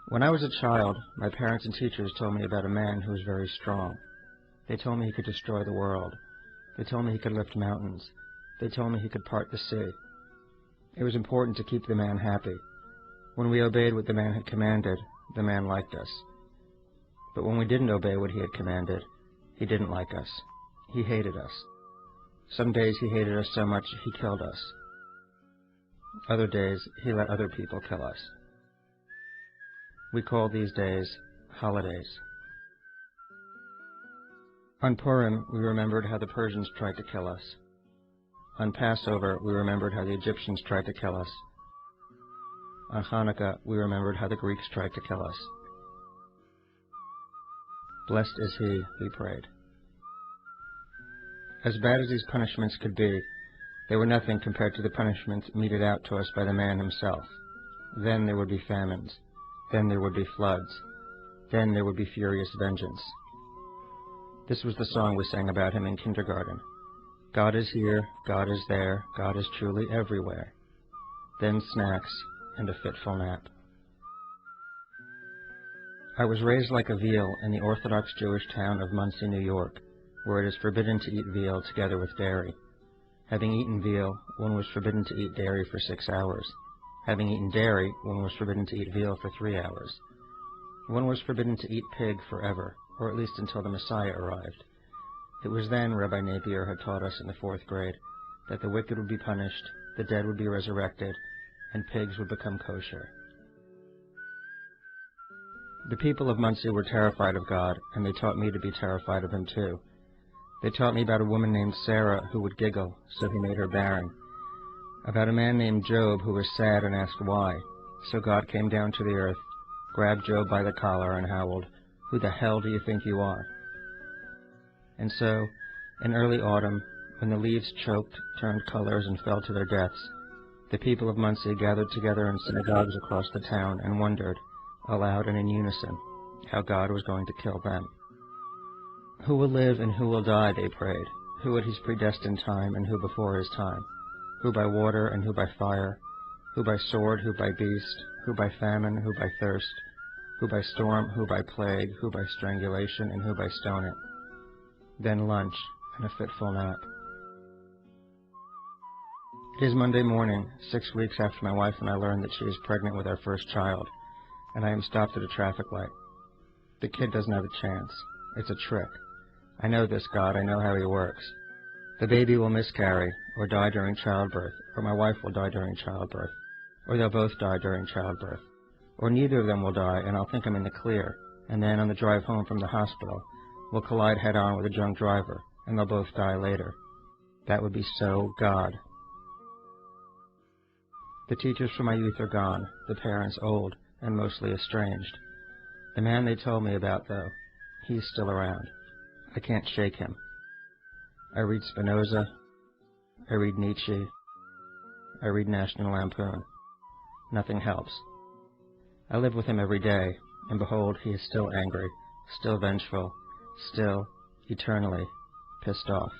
When I was a child, my parents and teachers told me about a man who was very strong. They told me he could destroy the world. They told me he could lift mountains. They told me he could part the sea. It was important to keep the man happy. When we obeyed what the man had commanded, the man liked us. But when we didn't obey what he had commanded, he didn't like us. He hated us. Some days he hated us so much he killed us. Other days he let other people kill us. We call these days holidays. On Purim, we remembered how the Persians tried to kill us. On Passover, we remembered how the Egyptians tried to kill us. On Hanukkah, we remembered how the Greeks tried to kill us. Blessed is he, we prayed. As bad as these punishments could be, they were nothing compared to the punishments meted out to us by the man himself. Then there would be famines. Then there would be floods. Then there would be furious vengeance. This was the song we sang about him in kindergarten. God is here, God is there, God is truly everywhere. Then snacks and a fitful nap. I was raised like a veal in the Orthodox Jewish town of Monsey, New York, where it is forbidden to eat veal together with dairy. Having eaten veal, one was forbidden to eat dairy for 6 hours. Having eaten dairy, one was forbidden to eat veal for 3 hours. One was forbidden to eat pig forever, or at least until the Messiah arrived. It was then Rabbi Napier had taught us in the 4th grade that the wicked would be punished, the dead would be resurrected, and pigs would become kosher. The people of Monsey were terrified of God, and they taught me to be terrified of him too. They taught me about a woman named Sarah who would giggle, so he made her barren. About a man named Job who was sad and asked why, so God came down to the earth, grabbed Job by the collar and howled, "Who the hell do you think you are?" And so, in early autumn, when the leaves choked, turned colors, and fell to their deaths, the people of Monsey gathered together in synagogues across the town and wondered, aloud and in unison, how God was going to kill them. Who will live and who will die, they prayed, who at his predestined time and who before his time, who by water and who by fire, who by sword, who by beast, who by famine, who by thirst, who by storm, who by plague, who by strangulation, and who by stoning. Then lunch and a fitful nap. It is Monday morning, 6 weeks after my wife and I learned that she is pregnant with our first child, and I am stopped at a traffic light. The kid doesn't have a chance. It's a trick. I know this God, I know how he works. The baby will miscarry, or die during childbirth, or my wife will die during childbirth, or they'll both die during childbirth, or neither of them will die and I'll think I'm in the clear, and then on the drive home from the hospital, we'll collide head-on with a drunk driver, and they'll both die later. That would be so God. The teachers from my youth are gone, the parents old and mostly estranged. The man they told me about, though, he's still around. I can't shake him. I read Spinoza, I read Nietzsche, I read National Lampoon. Nothing helps. I live with him every day, and behold, he is still angry, still vengeful, still, eternally, pissed off.